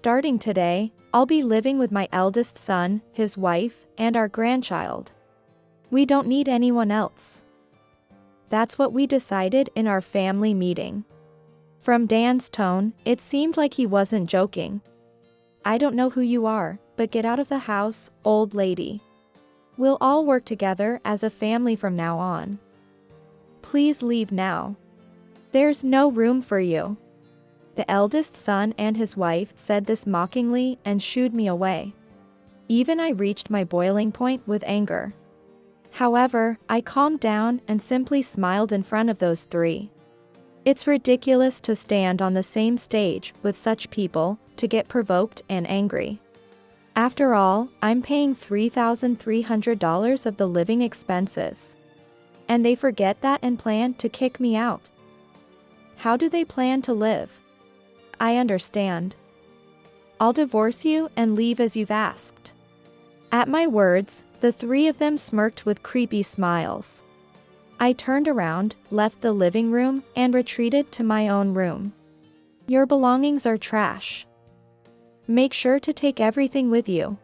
Starting today, I'll be living with my eldest son, his wife, and our grandchild. We don't need anyone else. That's what we decided in our family meeting. From Dan's tone, it seemed like he wasn't joking. I don't know who you are, but get out of the house, old lady. We'll all work together as a family from now on. Please leave now. There's no room for you. The eldest son and his wife said this mockingly and shooed me away. Even I reached my boiling point with anger. However, I calmed down and simply smiled in front of those three. It's ridiculous to stand on the same stage with such people, to get provoked and angry. After all, I'm paying $3,300 of the living expenses. And they forget that and plan to kick me out. How do they plan to live? I understand. I'll divorce you and leave as you've asked. At my words, the three of them smirked with creepy smiles. I turned around, left the living room, and retreated to my own room. Your belongings are trash. Make sure to take everything with you.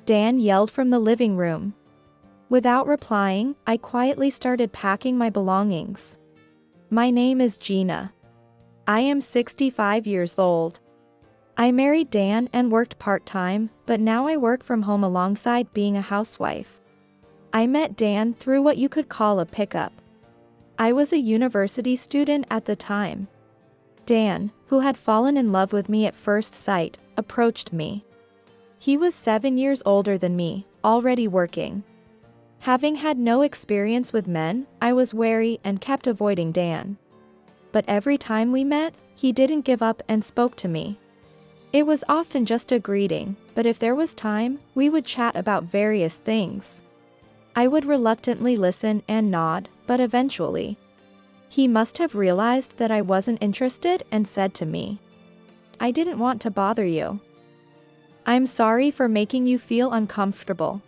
Dan yelled from the living room. Without replying, I quietly started packing my belongings. My name is Gina. I am 65 years old. I married Dan and worked part-time, but now I work from home alongside being a housewife. I met Dan through what you could call a pickup. I was a university student at the time. Dan, who had fallen in love with me at first sight, approached me. He was 7 years older than me, already working. Having had no experience with men, I was wary and kept avoiding Dan. But every time we met, he didn't give up and spoke to me. It was often just a greeting, but if there was time, we would chat about various things. I would reluctantly listen and nod, but eventually, he must have realized that I wasn't interested and said to me, I didn't want to bother you. I'm sorry for making you feel uncomfortable.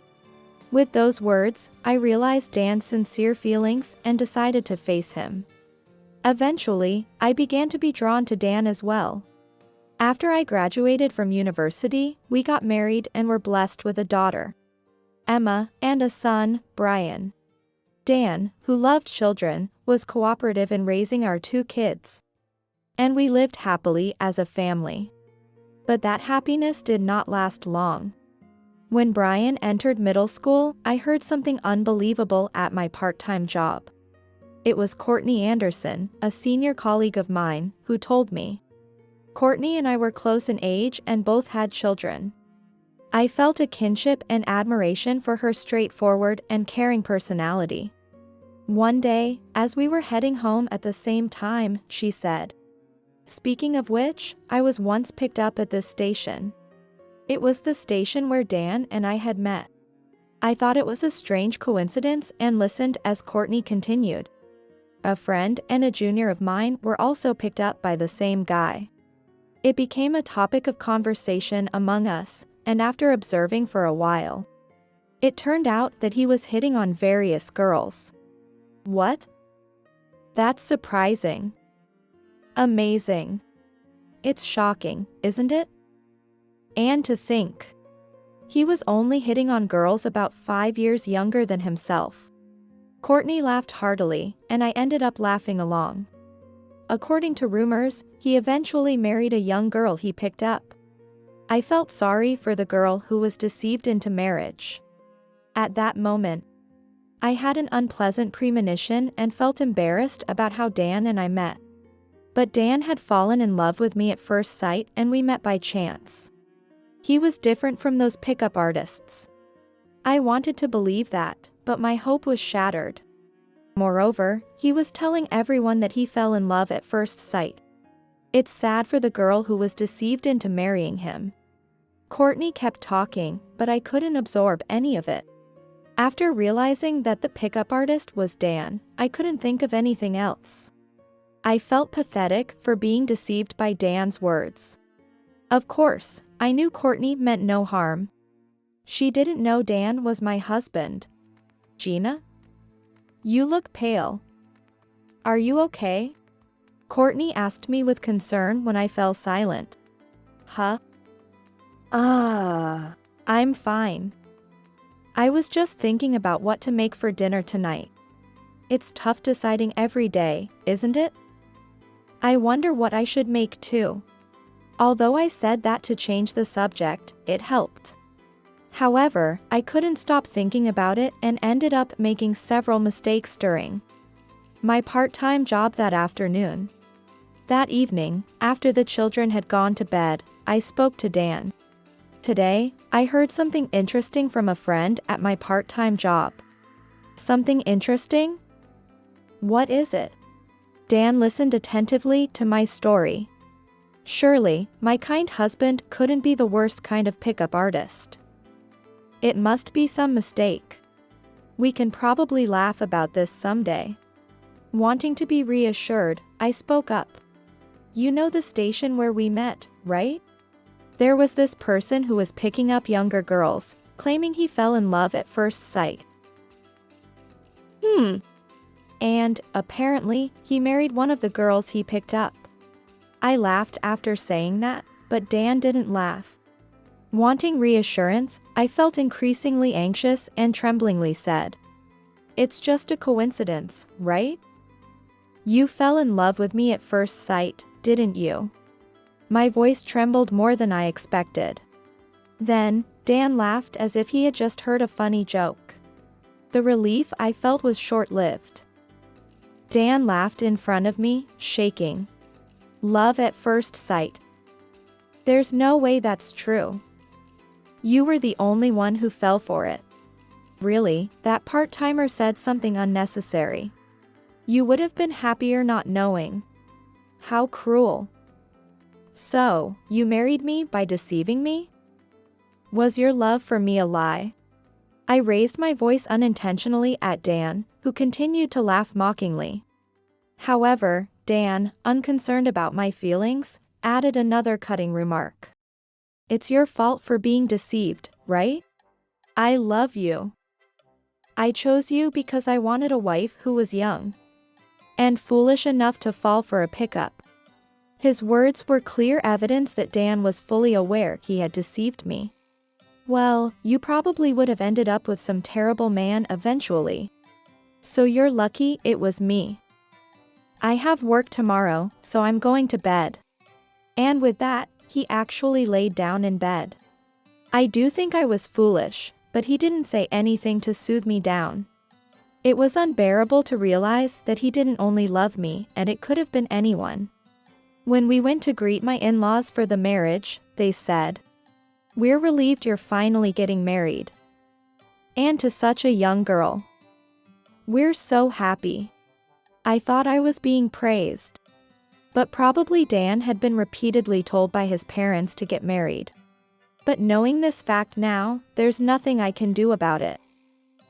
With those words, I realized Dan's sincere feelings and decided to face him. Eventually, I began to be drawn to Dan as well. After I graduated from university, we got married and were blessed with a daughter, Emma, and a son, Brian. Dan, who loved children, was cooperative in raising our 2 kids. And we lived happily as a family. But that happiness did not last long. When Brian entered middle school, I heard something unbelievable at my part-time job. It was Courtney Anderson, a senior colleague of mine, who told me. Courtney and I were close in age and both had children. I felt a kinship and admiration for her straightforward and caring personality. One day, as we were heading home at the same time, she said, "Speaking of which, I was once picked up at this station." It was the station where Dan and I had met. I thought it was a strange coincidence and listened as Courtney continued. A friend and a junior of mine were also picked up by the same guy. It became a topic of conversation among us, and after observing for a while, it turned out that he was hitting on various girls. What? That's surprising. Amazing. It's shocking, isn't it? And to think, he was only hitting on girls about 5 years younger than himself. Courtney laughed heartily, and I ended up laughing along. According to rumors, he eventually married a young girl he picked up. I felt sorry for the girl who was deceived into marriage. At that moment, I had an unpleasant premonition and felt embarrassed about how Dan and I met. But Dan had fallen in love with me at first sight and we met by chance. He was different from those pickup artists. I wanted to believe that, but my hope was shattered. Moreover, he was telling everyone that he fell in love at first sight. It's sad for the girl who was deceived into marrying him. Courtney kept talking, but I couldn't absorb any of it. After realizing that the pickup artist was Dan, I couldn't think of anything else. I felt pathetic for being deceived by Dan's words. Of course, I knew Courtney meant no harm. She didn't know Dan was my husband. Gina? You look pale. Are you okay? Courtney asked me with concern when I fell silent. Huh? Ah, I'm fine. I was just thinking about what to make for dinner tonight. It's tough deciding every day, isn't it? I wonder what I should make too. Although I said that to change the subject, it helped. However, I couldn't stop thinking about it and ended up making several mistakes during my part-time job that afternoon. That evening, after the children had gone to bed, I spoke to Dan. Today, I heard something interesting from a friend at my part-time job. Something interesting? What is it? Dan listened attentively to my story. Surely, my kind husband couldn't be the worst kind of pickup artist. It must be some mistake. We can probably laugh about this someday. Wanting to be reassured, I spoke up. You know the station where we met, right? There was this person who was picking up younger girls, claiming he fell in love at first sight. And, apparently, he married one of the girls he picked up. I laughed after saying that, but Dan didn't laugh. Wanting reassurance, I felt increasingly anxious and tremblingly said, "It's just a coincidence, right? You fell in love with me at first sight, didn't you?" My voice trembled more than I expected. Then, Dan laughed as if he had just heard a funny joke. The relief I felt was short-lived. Dan laughed in front of me, shaking. Love at first sight. There's no way that's true. You were the only one who fell for it. Really, that part-timer said something unnecessary. You would have been happier not knowing. How cruel. So, you married me by deceiving me? Was your love for me a lie? I raised my voice unintentionally at Dan, who continued to laugh mockingly. However, Dan, unconcerned about my feelings, added another cutting remark. It's your fault for being deceived, right? I love you. I chose you because I wanted a wife who was young and foolish enough to fall for a pickup. His words were clear evidence that Dan was fully aware he had deceived me. Well, you probably would have ended up with some terrible man eventually. So you're lucky it was me. I have work tomorrow, so I'm going to bed. And with that, he actually laid down in bed. I do think I was foolish, but he didn't say anything to soothe me down. It was unbearable to realize that he didn't only love me, and it could have been anyone. When we went to greet my in-laws for the marriage, they said, "We're relieved you're finally getting married. And to such a young girl. We're so happy." I thought I was being praised. But probably Dan had been repeatedly told by his parents to get married. But knowing this fact now, there's nothing I can do about it.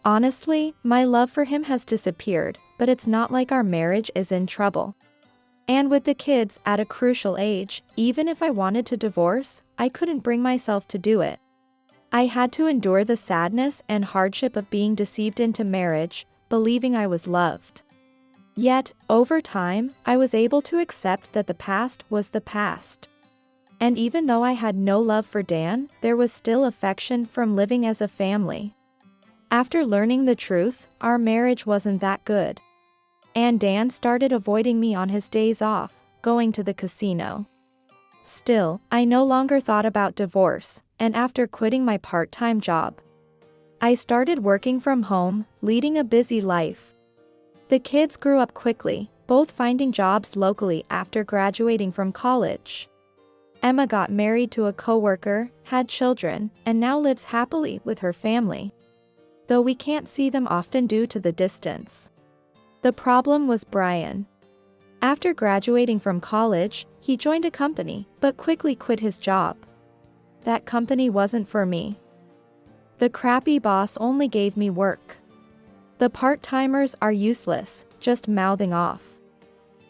Honestly, my love for him has disappeared, but it's not like our marriage is in trouble. And with the kids at a crucial age, even if I wanted to divorce, I couldn't bring myself to do it. I had to endure the sadness and hardship of being deceived into marriage, believing I was loved. Yet, over time, I was able to accept that the past was the past. And even though I had no love for Dan, there was still affection from living as a family. After learning the truth, our marriage wasn't that good. And Dan started avoiding me on his days off, going to the casino. Still, I no longer thought about divorce, and after quitting my part-time job, I started working from home, leading a busy life. The kids grew up quickly, both finding jobs locally after graduating from college. Emma got married to a coworker, had children, and now lives happily with her family. Though we can't see them often due to the distance. The problem was Brian. After graduating from college, he joined a company, but quickly quit his job. That company wasn't for me. The crappy boss only gave me work. The part-timers are useless, just mouthing off.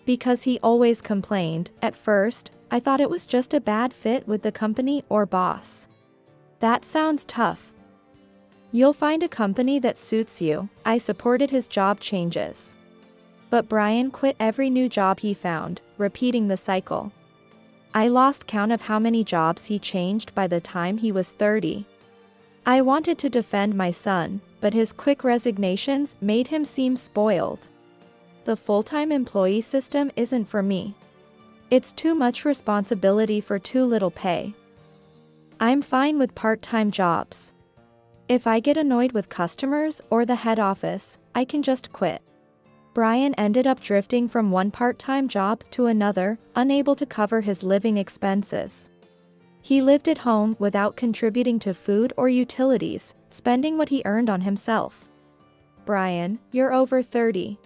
Because he always complained, at first, I thought it was just a bad fit with the company or boss. That sounds tough. You'll find a company that suits you. I supported his job changes. But Brian quit every new job he found, repeating the cycle. I lost count of how many jobs he changed by the time he was 30. I wanted to defend my son, but his quick resignations made him seem spoiled. The full-time employee system isn't for me. It's too much responsibility for too little pay. I'm fine with part-time jobs. If I get annoyed with customers or the head office, I can just quit. Brian ended up drifting from one part-time job to another, unable to cover his living expenses. He lived at home without contributing to food or utilities, spending what he earned on himself. Brian, you're over 30.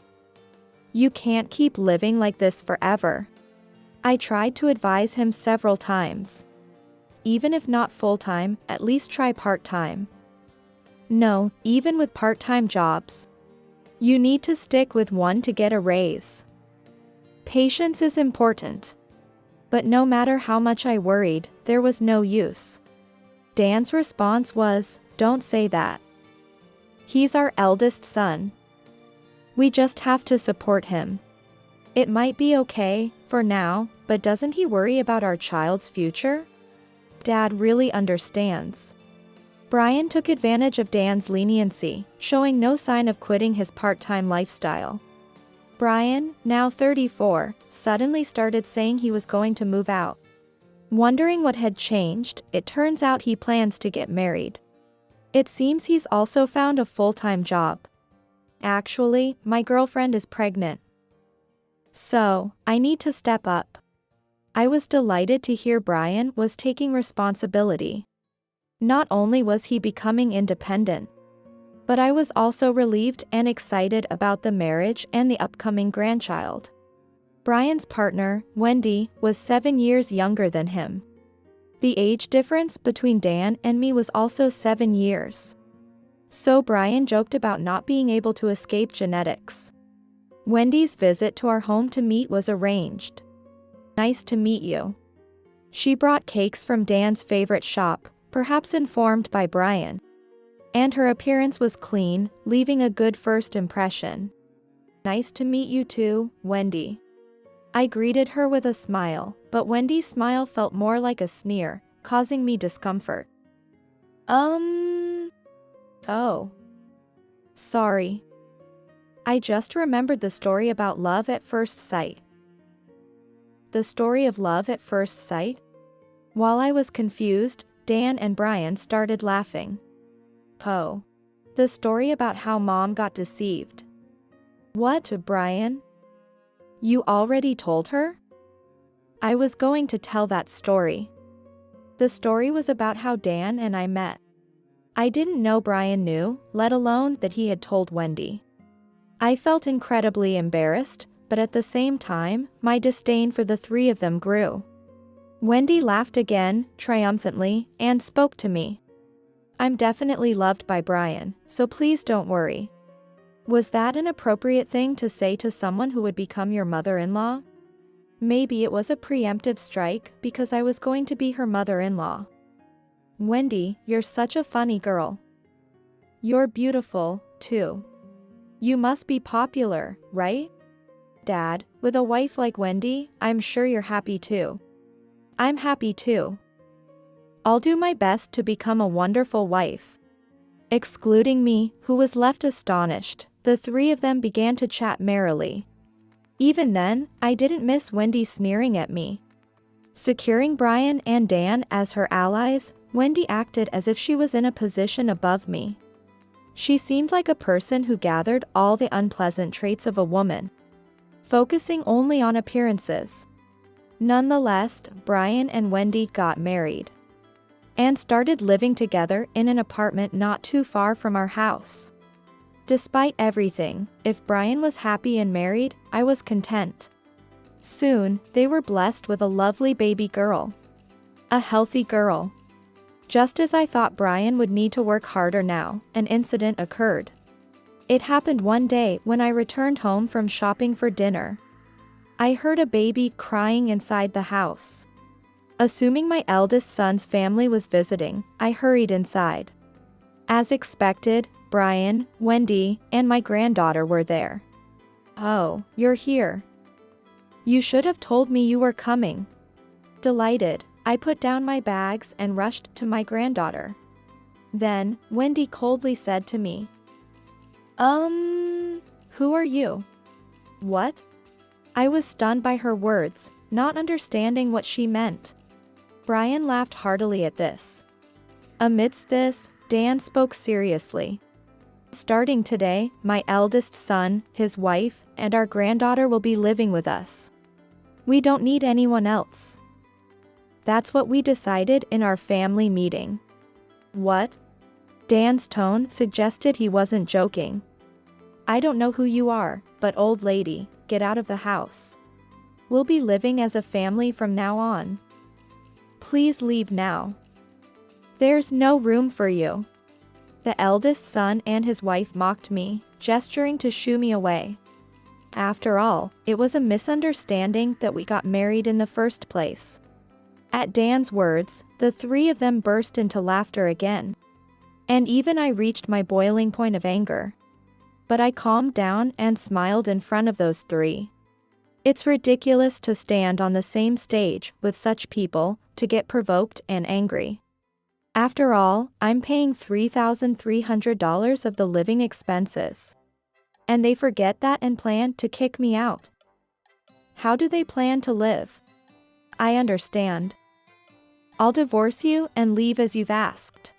You can't keep living like this forever. I tried to advise him several times. Even if not full-time, at least try part-time. No, even with part-time jobs. You need to stick with one to get a raise. Patience is important. But no matter how much I worried, there was no use. Dan's response was, "Don't say that. He's our eldest son. We just have to support him. It might be okay, for now, but doesn't he worry about our child's future?" Dad really understands. Brian took advantage of Dan's leniency, showing no sign of quitting his part-time lifestyle. Brian, now 34, suddenly started saying he was going to move out. Wondering what had changed, it turns out he plans to get married. It seems he's also found a full-time job. Actually, my girlfriend is pregnant. So, I need to step up. I was delighted to hear Brian was taking responsibility. Not only was he becoming independent, but I was also relieved and excited about the marriage and the upcoming grandchild. Brian's partner, Wendy, was 7 years younger than him. The age difference between Dan and me was also 7 years. So Brian joked about not being able to escape genetics. Wendy's visit to our home to meet was arranged. "Nice to meet you." She brought cakes from Dan's favorite shop, perhaps informed by Brian. And her appearance was clean, leaving a good first impression. "Nice to meet you too, Wendy." I greeted her with a smile, but Wendy's smile felt more like a sneer, causing me discomfort. Oh. Sorry. I just remembered the story about love at first sight. The story of love at first sight? While I was confused, Dan and Brian started laughing. Oh. The story about how Mom got deceived. What, Brian? You already told her? I was going to tell that story. The story was about how Dan and I met. I didn't know Brian knew, let alone that he had told Wendy. I felt incredibly embarrassed, but at the same time, my disdain for the three of them grew. Wendy laughed again, triumphantly, and spoke to me. "I'm definitely loved by Brian, so please don't worry." Was that an appropriate thing to say to someone who would become your mother-in-law? Maybe it was a preemptive strike because I was going to be her mother-in-law. Wendy, you're such a funny girl. You're beautiful, too. You must be popular, right? Dad, with a wife like Wendy, I'm sure you're happy too. I'm happy too. I'll do my best to become a wonderful wife. Excluding me, who was left astonished, the three of them began to chat merrily. Even then, I didn't miss Wendy sneering at me. Securing Brian and Dan as her allies, Wendy acted as if she was in a position above me. She seemed like a person who gathered all the unpleasant traits of a woman, focusing only on appearances. Nonetheless, Brian and Wendy got married and started living together in an apartment not too far from our house. Despite everything, if Brian was happy and married, I was content. Soon, they were blessed with a lovely baby girl. A healthy girl. Just as I thought Brian would need to work harder now, an incident occurred. It happened one day when I returned home from shopping for dinner. I heard a baby crying inside the house. Assuming my eldest son's family was visiting, I hurried inside. As expected, Brian, Wendy, and my granddaughter were there. "Oh, you're here. You should have told me you were coming." Delighted, I put down my bags and rushed to my granddaughter. Then, Wendy coldly said to me, Who are you?" "What?" I was stunned by her words, not understanding what she meant. Brian laughed heartily at this. Amidst this, Dan spoke seriously. "Starting today, my eldest son, his wife, and our granddaughter will be living with us. We don't need anyone else. That's what we decided in our family meeting." "What?" Dan's tone suggested he wasn't joking. "I don't know who you are, but old lady, get out of the house. We'll be living as a family from now on. Please leave now. There's no room for you." The eldest son and his wife mocked me, gesturing to shoo me away. After all, it was a misunderstanding that we got married in the first place. At Dan's words, the three of them burst into laughter again. And even I reached my boiling point of anger. But I calmed down and smiled in front of those three. It's ridiculous to stand on the same stage with such people, to get provoked and angry. After all, I'm paying $3,300 of the living expenses. And they forget that and plan to kick me out. How do they plan to live? I understand. "I'll divorce you and leave as you've asked."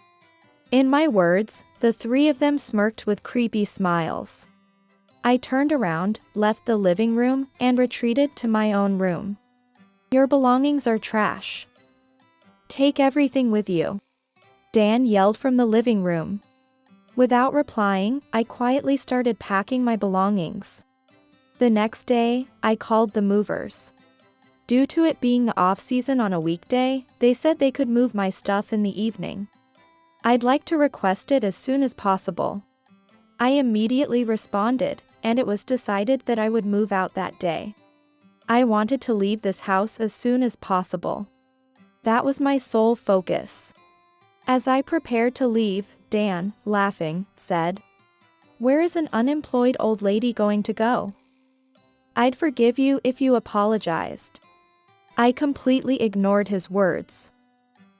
In my words, the three of them smirked with creepy smiles. I turned around, left the living room, and retreated to my own room. "Your belongings are trash. Take everything with you," Dan yelled from the living room. Without replying, I quietly started packing my belongings. The next day, I called the movers. Due to it being the off-season on a weekday, they said they could move my stuff in the evening. I'd like to request it as soon as possible. I immediately responded, and it was decided that I would move out that day. I wanted to leave this house as soon as possible. That was my sole focus. As I prepared to leave, Dan, laughing, said, "Where is an unemployed old lady going to go? I'd forgive you if you apologized." I completely ignored his words.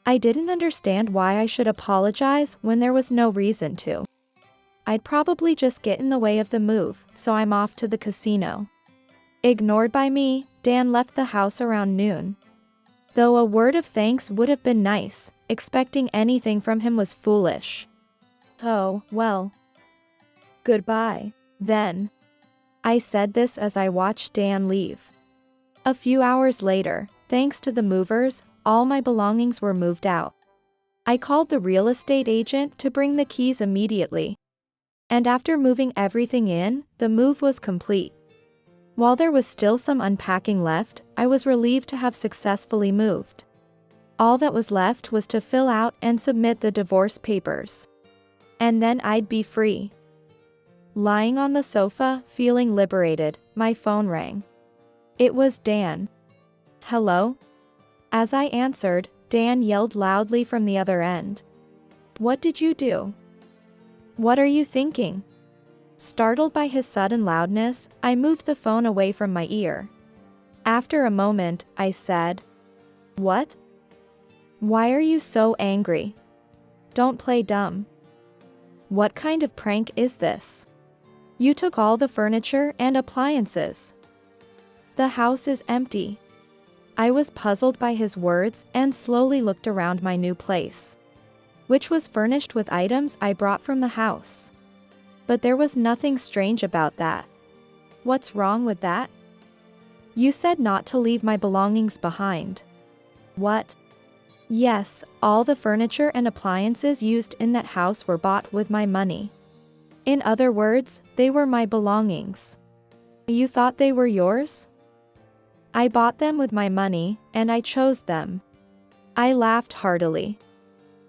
I didn't understand why I should apologize when there was no reason to. I'd probably just get in the way of the move, so I'm off to the casino. Ignored by me, Dan left the house around noon. Though a word of thanks would have been nice, expecting anything from him was foolish. "Oh, well. Goodbye, then." I said this as I watched Dan leave. A few hours later, thanks to the movers, all my belongings were moved out. I called the real estate agent to bring the keys immediately. And after moving everything in, the move was complete. While there was still some unpacking left, I was relieved to have successfully moved. All that was left was to fill out and submit the divorce papers. And then I'd be free. Lying on the sofa, feeling liberated, my phone rang. It was Dan. "Hello?" As I answered, Dan yelled loudly from the other end. "What did you do? What are you thinking?" Startled by his sudden loudness, I moved the phone away from my ear. After a moment, I said, "What? Why are you so angry? Don't play dumb. What kind of prank is this? You took all the furniture and appliances. The house is empty." I was puzzled by his words and slowly looked around my new place, which was furnished with items I brought from the house. But there was nothing strange about that. "What's wrong with that? You said not to leave my belongings behind." "What?" "Yes, all the furniture and appliances used in that house were bought with my money. In other words, they were my belongings. You thought they were yours? I bought them with my money, and I chose them." I laughed heartily.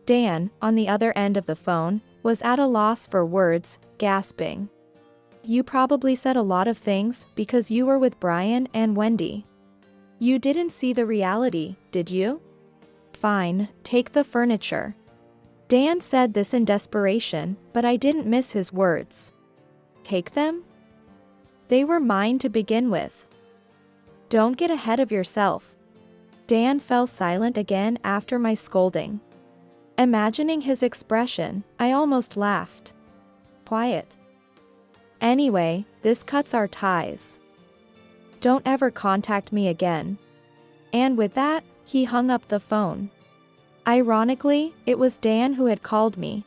Dan, on the other end of the phone, was at a loss for words, gasping. "You probably said a lot of things because you were with Brian and Wendy. You didn't see the reality, did you? Fine, take the furniture." Dan said this in desperation, but I didn't miss his words. "Take them? They were mine to begin with. Don't get ahead of yourself. Dan fell silent again after my scolding. Imagining his expression, I almost laughed. Quiet. Anyway, this cuts our ties. Don't ever contact me again. And with that, he hung up the phone. Ironically, it was Dan who had called me.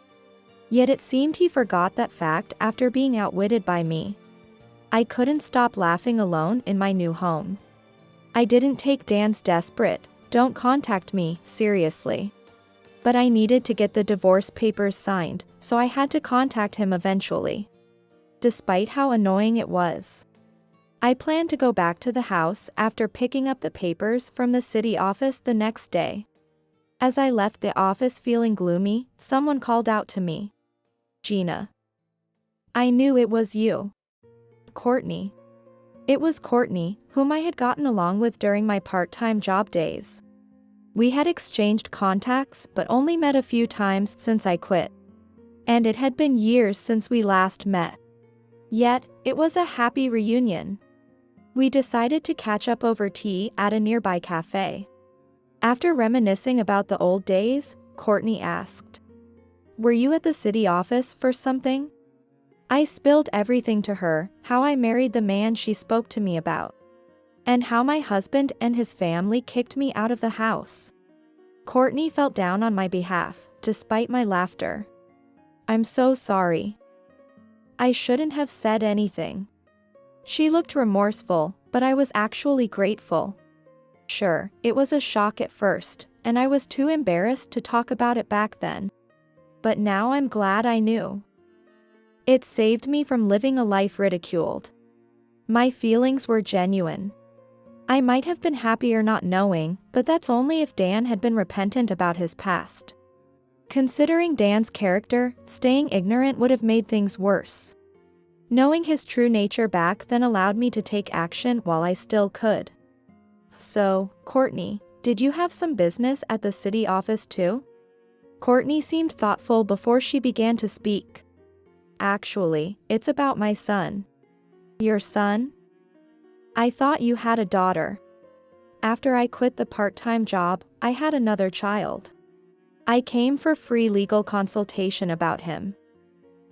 Yet it seemed he forgot that fact after being outwitted by me. I couldn't stop laughing alone in my new home. I didn't take Dan's desperate, "Don't contact me," seriously. But I needed to get the divorce papers signed, so I had to contact him eventually. Despite how annoying it was. I planned to go back to the house after picking up the papers from the city office the next day. As I left the office feeling gloomy, someone called out to me. "Gina." I knew it was you. Courtney. It was Courtney, whom I had gotten along with during my part-time job days. We had exchanged contacts but only met a few times since I quit. And it had been years since we last met. Yet, it was a happy reunion. We decided to catch up over tea at a nearby cafe. After reminiscing about the old days, Courtney asked, "Were you at the city office for something?" I spilled everything to her, how I married the man she spoke to me about. And how my husband and his family kicked me out of the house. Courtney felt down on my behalf, despite my laughter. "I'm so sorry. I shouldn't have said anything." She looked remorseful, but I was actually grateful. Sure, it was a shock at first, and I was too embarrassed to talk about it back then. But now I'm glad I knew. It saved me from living a life ridiculed. My feelings were genuine. I might have been happier not knowing, but that's only if Dan had been repentant about his past. Considering Dan's character, staying ignorant would have made things worse. Knowing his true nature back then allowed me to take action while I still could. "So, Courtney, did you have some business at the city office too?" Courtney seemed thoughtful before she began to speak. "Actually, it's about my son." "Your son?" "I thought you had a daughter." "After I quit the part-time job, I had another child. I came for free legal consultation about him."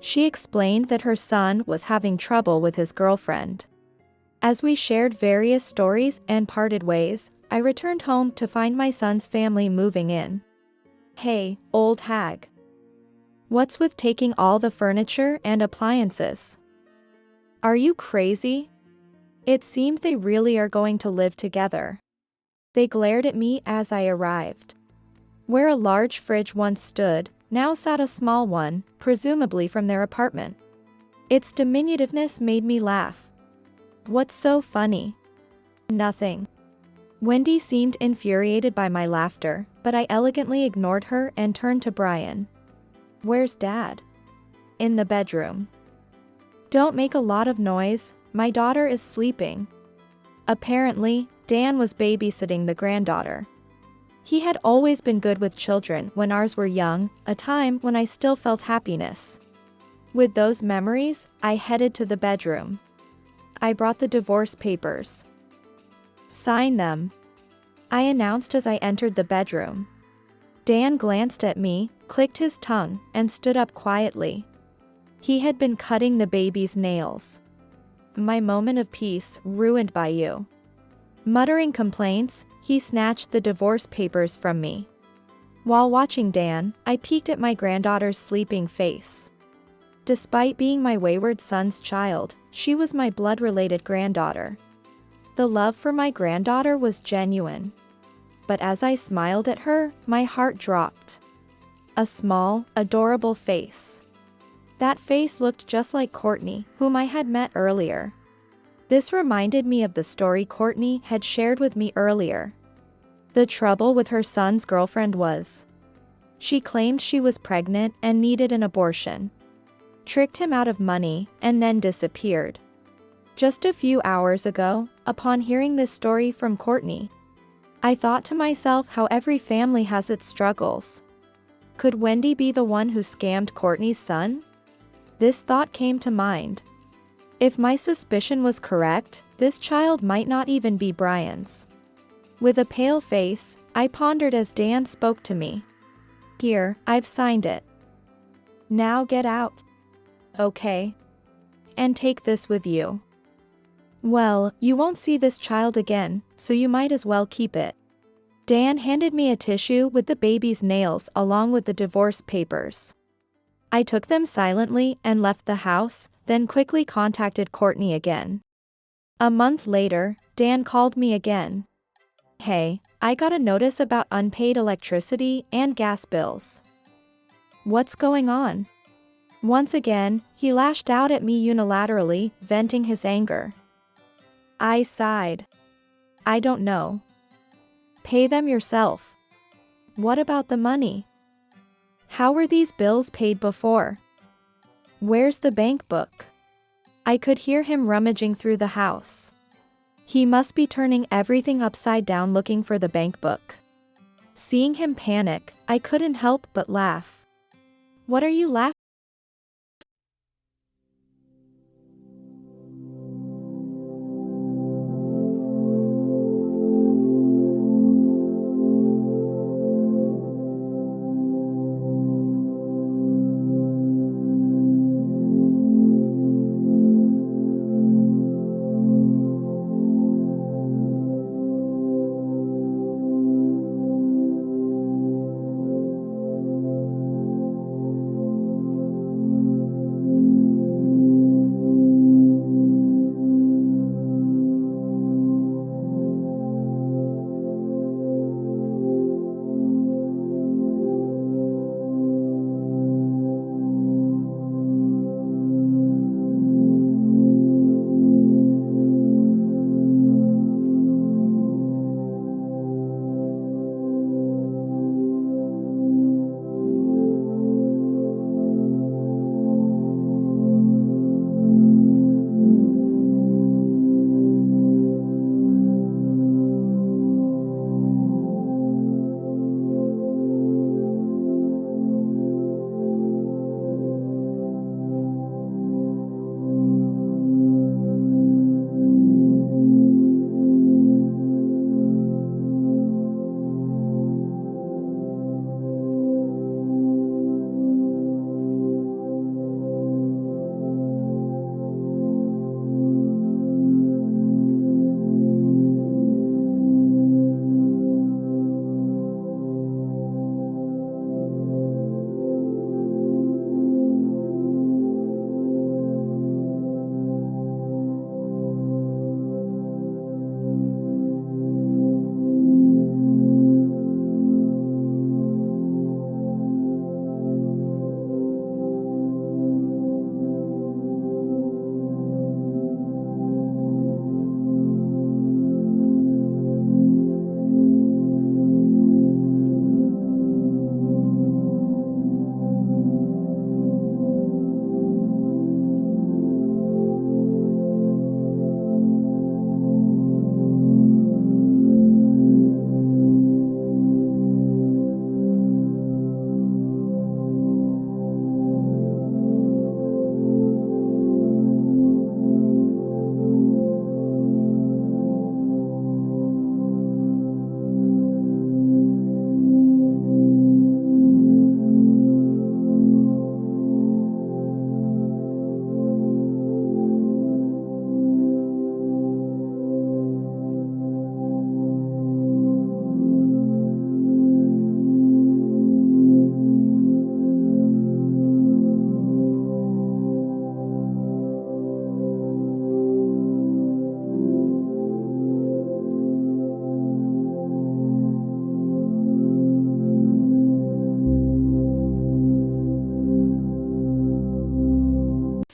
She explained that her son was having trouble with his girlfriend. As we shared various stories and parted ways, I returned home to find my son's family moving in. "Hey, old hag. What's with taking all the furniture and appliances? Are you crazy?" It seemed they really are going to live together. They glared at me as I arrived. Where a large fridge once stood, now sat a small one, presumably from their apartment. Its diminutiveness made me laugh. "What's so funny?" "Nothing." Wendy seemed infuriated by my laughter, but I elegantly ignored her and turned to Brian. "Where's Dad?" "In the bedroom." "Don't make a lot of noise, my daughter is sleeping." Apparently, Dan was babysitting the granddaughter. He had always been good with children when ours were young, a time when I still felt happiness. With those memories, I headed to the bedroom. I brought the divorce papers. "Sign them," I announced as I entered the bedroom. Dan glanced at me, clicked his tongue, and stood up quietly. He had been cutting the baby's nails. "My moment of peace ruined by you." Muttering complaints, he snatched the divorce papers from me. While watching Dan, I peeked at my granddaughter's sleeping face. Despite being my wayward son's child, she was my blood-related granddaughter. The love for my granddaughter was genuine. But as I smiled at her, my heart dropped. A small, adorable face. That face looked just like Courtney, whom I had met earlier. This reminded me of the story Courtney had shared with me earlier. The trouble with her son's girlfriend was, she claimed she was pregnant and needed an abortion. Tricked him out of money, and then disappeared. Just a few hours ago, upon hearing this story from Courtney, I thought to myself how every family has its struggles. Could Wendy be the one who scammed Courtney's son? This thought came to mind. If my suspicion was correct, this child might not even be Brian's. With a pale face, I pondered as Dan spoke to me. Here, I've signed it. Now get out. Okay? And take this with you. Well, you won't see this child again, so you might as well keep it. Dan handed me a tissue with the baby's nails along with the divorce papers. I took them silently and left the house, then quickly contacted Courtney again. A month later, Dan called me again. Hey, I got a notice about unpaid electricity and gas bills. What's going on? Once again, he lashed out at me unilaterally, venting his anger. I sighed. I don't know. Pay them yourself. What about the money? How were these bills paid before? Where's the bank book? I could hear him rummaging through the house. He must be turning everything upside down looking for the bank book. Seeing him panic, I couldn't help but laugh. What are you laughing?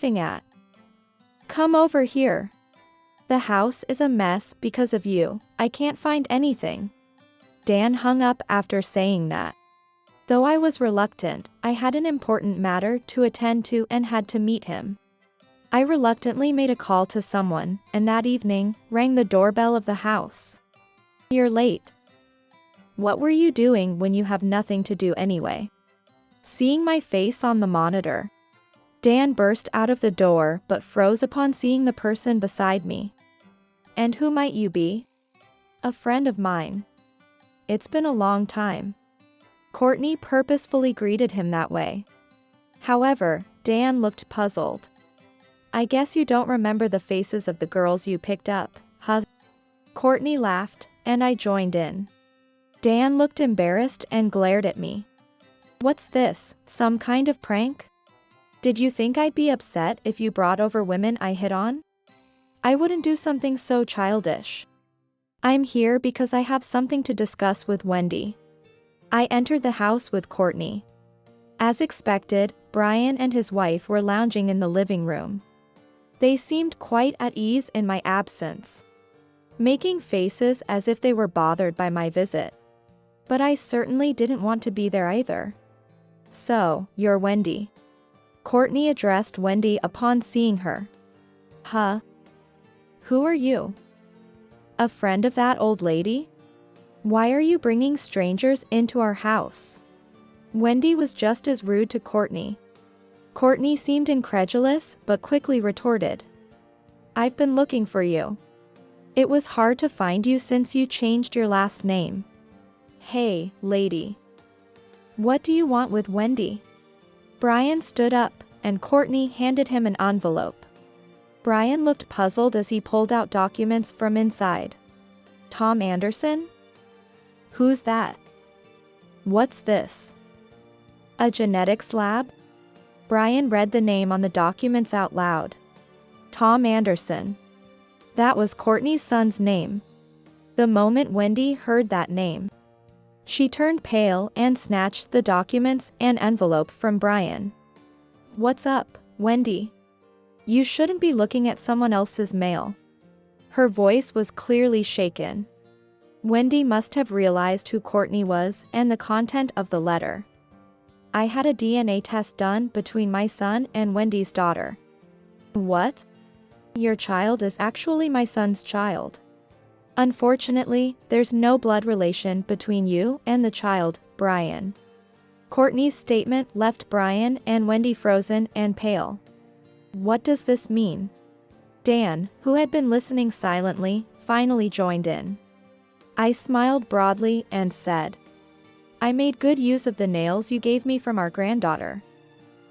At? Come over here. The house is a mess because of you. I can't find anything. Dan hung up after saying that. Though I was reluctant, I had an important matter to attend to and had to meet him. I reluctantly made a call to someone, and that evening, rang the doorbell of the house. You're late. What were you doing when you have nothing to do anyway? Seeing my face on the monitor, Dan burst out of the door but froze upon seeing the person beside me. And who might you be? A friend of mine. It's been a long time. Courtney purposefully greeted him that way. However, Dan looked puzzled. I guess you don't remember the faces of the girls you picked up, huh? Courtney laughed, and I joined in. Dan looked embarrassed and glared at me. What's this, some kind of prank? Did you think I'd be upset if you brought over women I hit on? I wouldn't do something so childish. I'm here because I have something to discuss with Wendy. I entered the house with Courtney. As expected, Brian and his wife were lounging in the living room. They seemed quite at ease in my absence, making faces as if they were bothered by my visit. But I certainly didn't want to be there either. So, you're Wendy. Courtney addressed Wendy upon seeing her. Huh? Who are you? A friend of that old lady? Why are you bringing strangers into our house? Wendy was just as rude to Courtney. Courtney seemed incredulous but quickly retorted. I've been looking for you. It was hard to find you since you changed your last name. Hey, lady. What do you want with Wendy? Brian stood up, and Courtney handed him an envelope. Brian looked puzzled as he pulled out documents from inside. Tom Anderson? Who's that? What's this? A genetics lab? Brian read the name on the documents out loud. Tom Anderson. That was Courtney's son's name. The moment Wendy heard that name, she turned pale and snatched the documents and envelope from Brian. What's up, Wendy? You shouldn't be looking at someone else's mail. Her voice was clearly shaken. Wendy must have realized who Courtney was and the content of the letter. I had a DNA test done between my son and Wendy's daughter. What? Your child is actually my son's child. Unfortunately, there's no blood relation between you and the child, Brian. Courtney's statement left Brian and Wendy frozen and pale. What does this mean? Dan, who had been listening silently, finally joined in. I smiled broadly and said, I made good use of the nails you gave me from our granddaughter.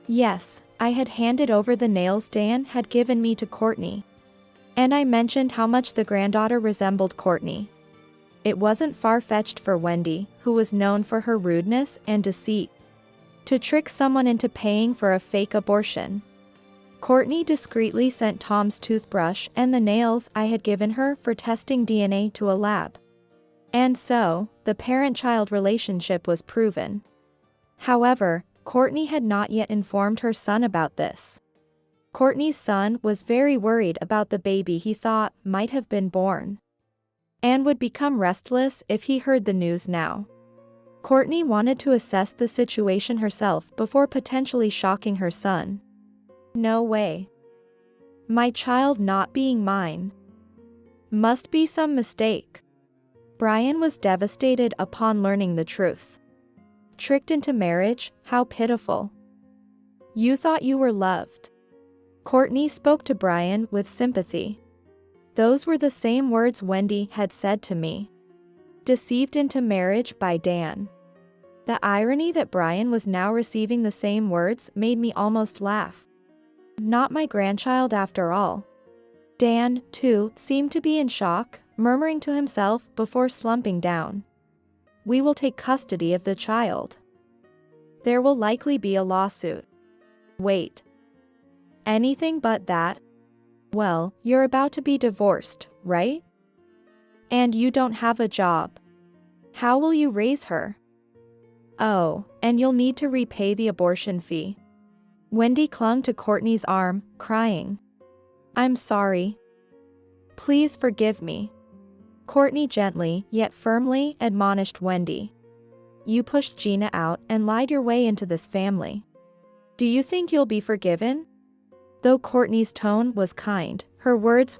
Yes, I had handed over the nails Dan had given me to Courtney. And I mentioned how much the granddaughter resembled Courtney. It wasn't far-fetched for Wendy, who was known for her rudeness and deceit, to trick someone into paying for a fake abortion. Courtney discreetly sent Tom's toothbrush and the nails I had given her for testing DNA to a lab. And so, the parent-child relationship was proven. However, Courtney had not yet informed her son about this. Courtney's son was very worried about the baby he thought might have been born, and would become restless if he heard the news now. Courtney wanted to assess the situation herself before potentially shocking her son. No way. My child not being mine. Must be some mistake. Brian was devastated upon learning the truth. Tricked into marriage, how pitiful. You thought you were loved. Courtney spoke to Brian with sympathy. Those were the same words Wendy had said to me. Deceived into marriage by Dan. The irony that Brian was now receiving the same words made me almost laugh. Not my grandchild after all. Dan, too, seemed to be in shock, murmuring to himself before slumping down. We will take custody of the child. There will likely be a lawsuit. Wait. Anything but that? Well, you're about to be divorced, right? And you don't have a job. How will you raise her? Oh, and you'll need to repay the abortion fee. Wendy clung to Courtney's arm, crying. I'm sorry. Please forgive me. Courtney gently, yet firmly, admonished Wendy. You pushed Gina out and lied your way into this family. Do you think you'll be forgiven? Though Courtney's tone was kind, her words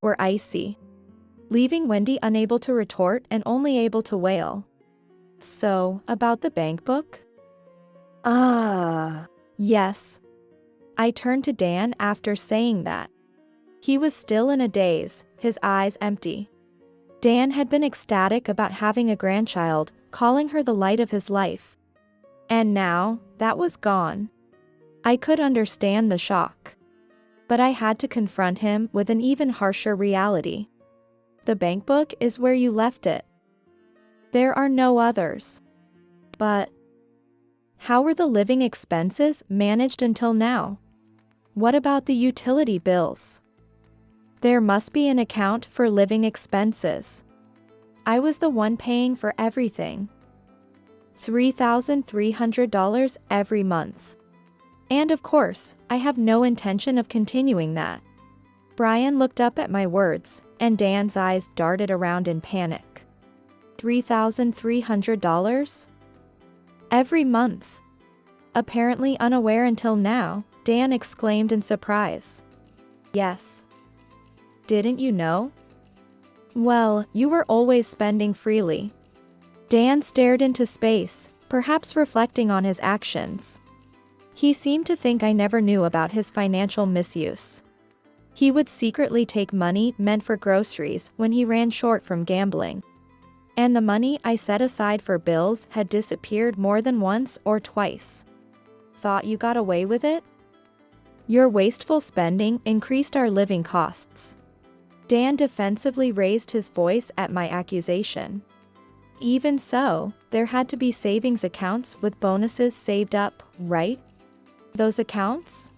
were icy, leaving Wendy unable to retort and only able to wail. So, about the bank book? Yes. I turned to Dan after saying that. He was still in a daze, his eyes empty. Dan had been ecstatic about having a grandchild, calling her the light of his life. And now, that was gone. I could understand the shock. But I had to confront him with an even harsher reality. The bank book is where you left it. There are no others. But how were the living expenses managed until now? What about the utility bills? There must be an account for living expenses. I was the one paying for everything. $3,300 every month. And of course, I have no intention of continuing that. Brian looked up at my words, and Dan's eyes darted around in panic. $3,300? Every month. Apparently unaware until now, Dan exclaimed in surprise. Yes. Didn't you know? Well, you were always spending freely. Dan stared into space, perhaps reflecting on his actions. He seemed to think I never knew about his financial misuse. He would secretly take money meant for groceries when he ran short from gambling. And the money I set aside for bills had disappeared more than once or twice. Thought you got away with it? Your wasteful spending increased our living costs. Dan defensively raised his voice at my accusation. Even so, there had to be savings accounts with bonuses saved up, right? Those accounts?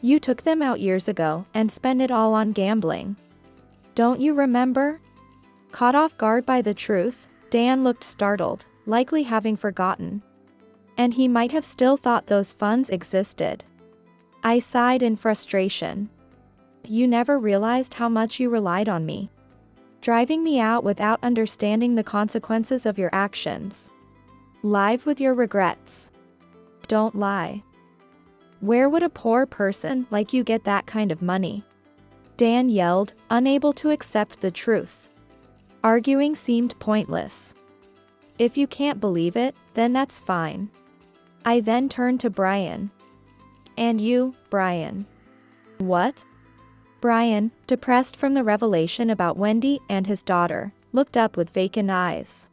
You took them out years ago and spent it all on gambling. Don't you remember? Caught off guard by the truth, Dan looked startled, likely having forgotten. And he might have still thought those funds existed. I sighed in frustration. You never realized how much you relied on me, driving me out without understanding the consequences of your actions. Live with your regrets. Don't lie. Where would a poor person like you get that kind of money? Dan yelled, unable to accept the truth. Arguing seemed pointless. If you can't believe it, then that's fine. I then turned to Brian. And you, Brian. What? Brian, depressed from the revelation about Wendy and his daughter, looked up with vacant eyes.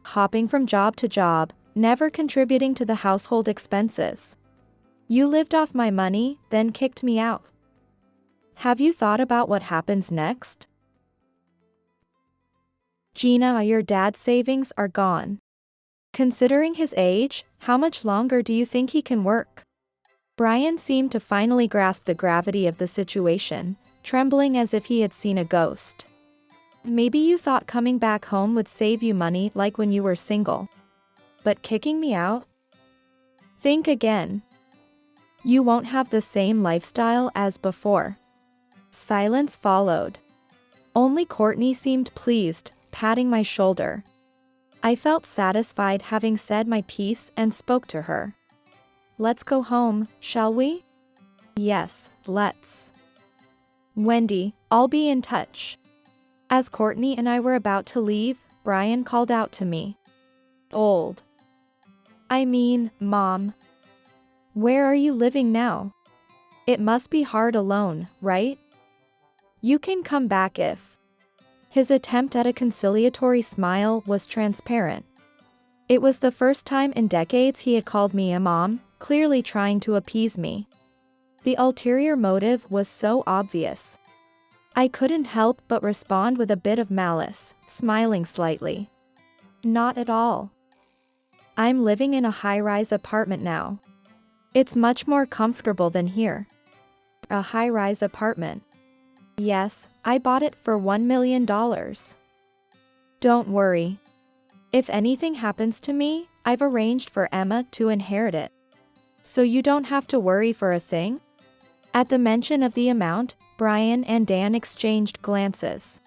Hopping from job to job, never contributing to the household expenses. You lived off my money, then kicked me out. Have you thought about what happens next? Gina, your dad's savings are gone. Considering his age, how much longer do you think he can work? Brian seemed to finally grasp the gravity of the situation, trembling as if he had seen a ghost. Maybe you thought coming back home would save you money like when you were single. But kicking me out? Think again. You won't have the same lifestyle as before. Silence followed. Only Courtney seemed pleased, patting my shoulder. I felt satisfied having said my piece and spoke to her. Let's go home, shall we? Yes, let's. Wendy, I'll be in touch. As Courtney and I were about to leave, Brian called out to me. Old. I mean, Mom. Where are you living now? It must be hard alone, right? You can come back if. His attempt at a conciliatory smile was transparent. It was the first time in decades he had called me a mom, clearly trying to appease me. The ulterior motive was so obvious. I couldn't help but respond with a bit of malice, smiling slightly. Not at all. I'm living in a high-rise apartment now. It's much more comfortable than here. A high-rise apartment. Yes, I bought it for $1 million. Don't worry. If anything happens to me, I've arranged for Emma to inherit it. So you don't have to worry for a thing? At the mention of the amount, Brian and Dan exchanged glances.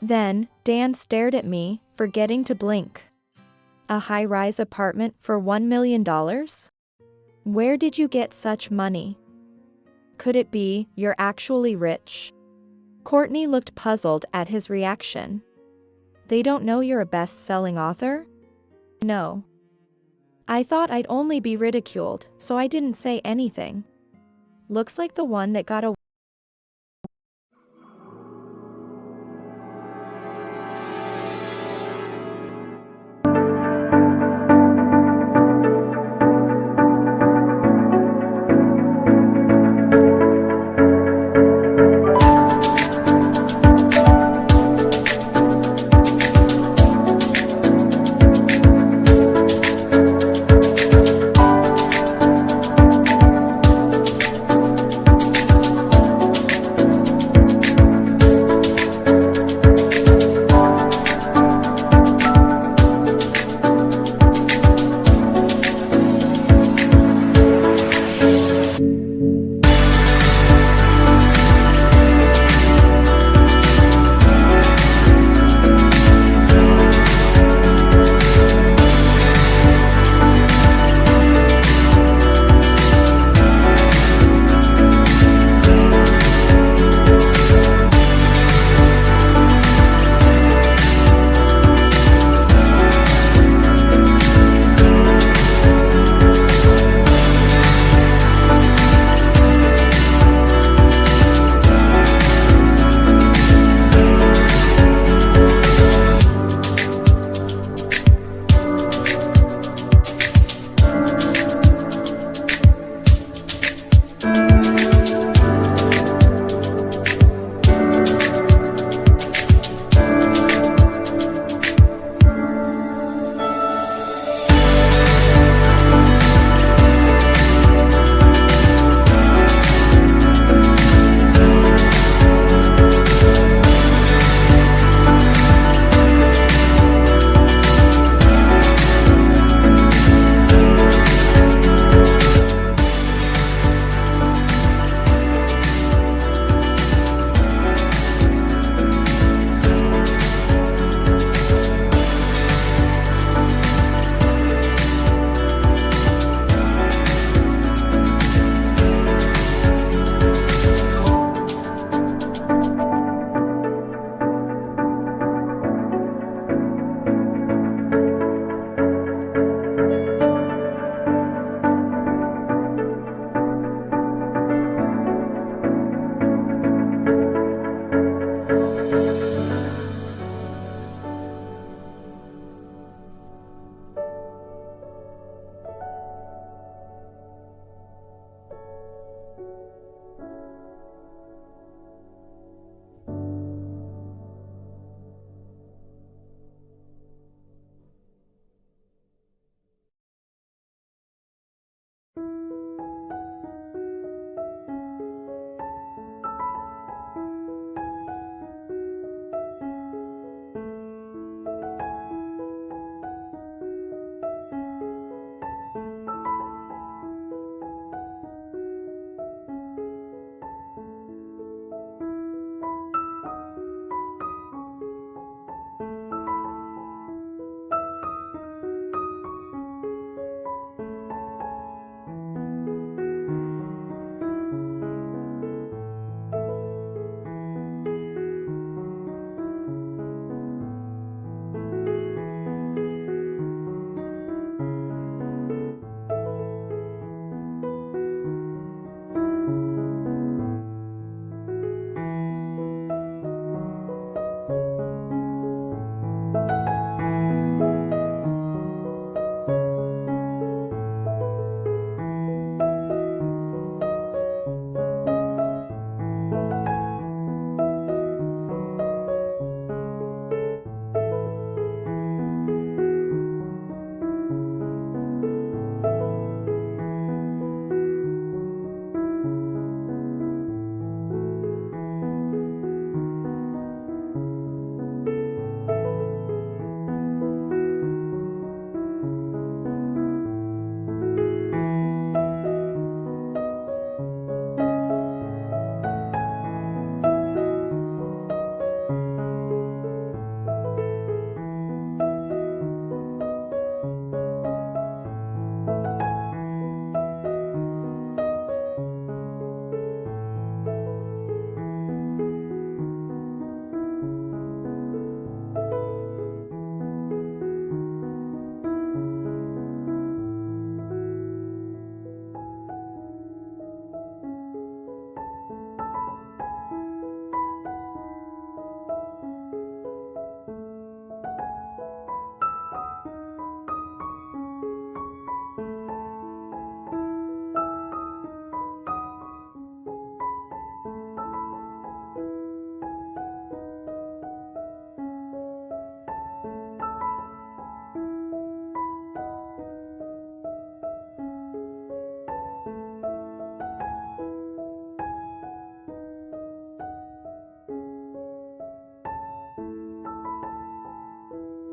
Then, Dan stared at me, forgetting to blink. A high-rise apartment for $1 million? Where did you get such money? Could it be you're actually rich? Courtney looked puzzled at his reaction. They don't know you're a best-selling author? No. I thought I'd only be ridiculed, so I didn't say anything. Looks like the one that got away.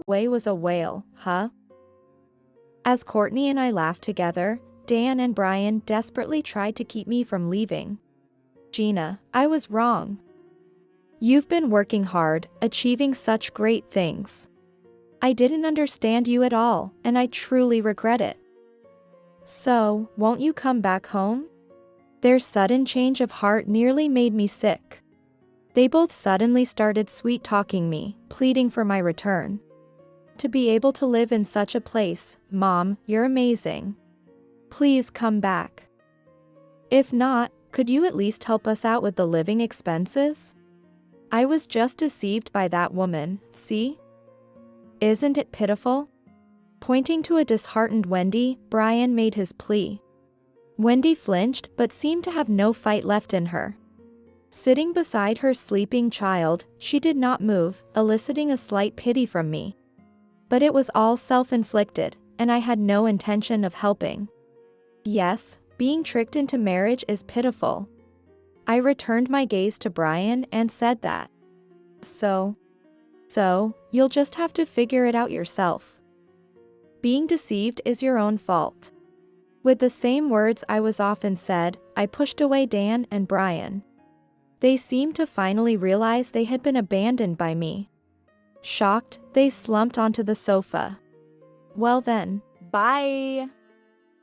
way was a whale, huh? As Courtney and I laughed together, Dan and Brian desperately tried to keep me from leaving. Gina, I was wrong. You've been working hard, achieving such great things. I didn't understand you at all, and I truly regret it. So, won't you come back home? Their sudden change of heart nearly made me sick. They both suddenly started sweet-talking me, pleading for my return. To be able to live in such a place, Mom, you're amazing. Please come back. If not, could you at least help us out with the living expenses? I was just deceived by that woman, see? Isn't it pitiful? Pointing to a disheartened Wendy, Brian made his plea. Wendy flinched but seemed to have no fight left in her. Sitting beside her sleeping child, she did not move, eliciting a slight pity from me. But it was all self-inflicted, and I had no intention of helping. Yes, being tricked into marriage is pitiful. I returned my gaze to Brian and said that. So, you'll just have to figure it out yourself. Being deceived is your own fault. With the same words I was often said, I pushed away Dan and Brian. They seemed to finally realize they had been abandoned by me. Shocked, they slumped onto the sofa. Well then, bye.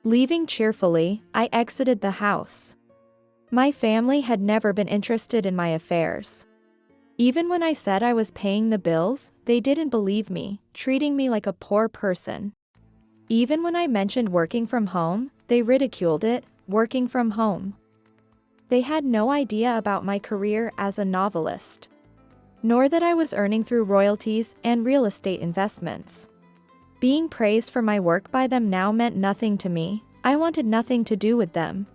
Leaving cheerfully, I exited the house. My family had never been interested in my affairs. Even when I said I was paying the bills, they didn't believe me, treating me like a poor person. Even when I mentioned working from home, they ridiculed it, working from home. They had no idea about my career as a novelist, nor that I was earning through royalties and real estate investments. Being praised for my work by them now meant nothing to me. I wanted nothing to do with them.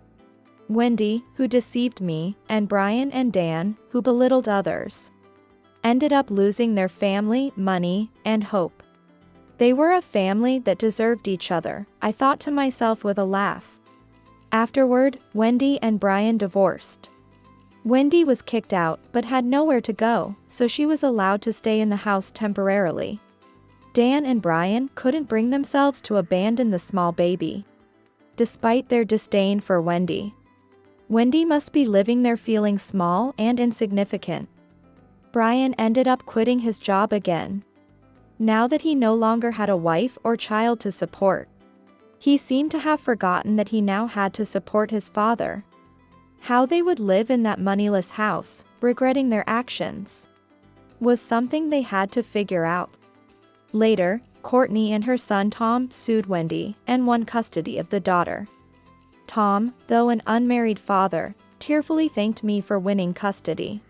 Wendy, who deceived me, and Brian and Dan, who belittled others, ended up losing their family, money, and hope. They were a family that deserved each other, I thought to myself with a laugh. Afterward, Wendy and Brian divorced. Wendy was kicked out but had nowhere to go, so she was allowed to stay in the house temporarily. Dan and Brian couldn't bring themselves to abandon the small baby, despite their disdain for Wendy. Wendy must be living there feeling small and insignificant. Brian ended up quitting his job again. Now that he no longer had a wife or child to support, he seemed to have forgotten that he now had to support his father. How they would live in that moneyless house, regretting their actions, was something they had to figure out. Later, Courtney and her son Tom sued Wendy and won custody of the daughter. Tom, though an unmarried father, tearfully thanked me for winning custody.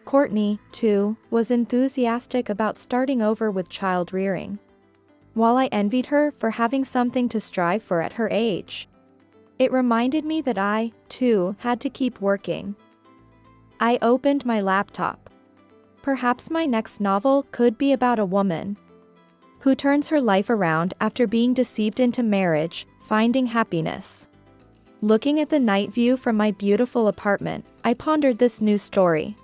Courtney, too, was enthusiastic about starting over with child rearing. While I envied her for having something to strive for at her age, it reminded me that I, too, had to keep working. I opened my laptop. Perhaps my next novel could be about a woman who turns her life around after being deceived into marriage, finding happiness. Looking at the night view from my beautiful apartment, I pondered this new story.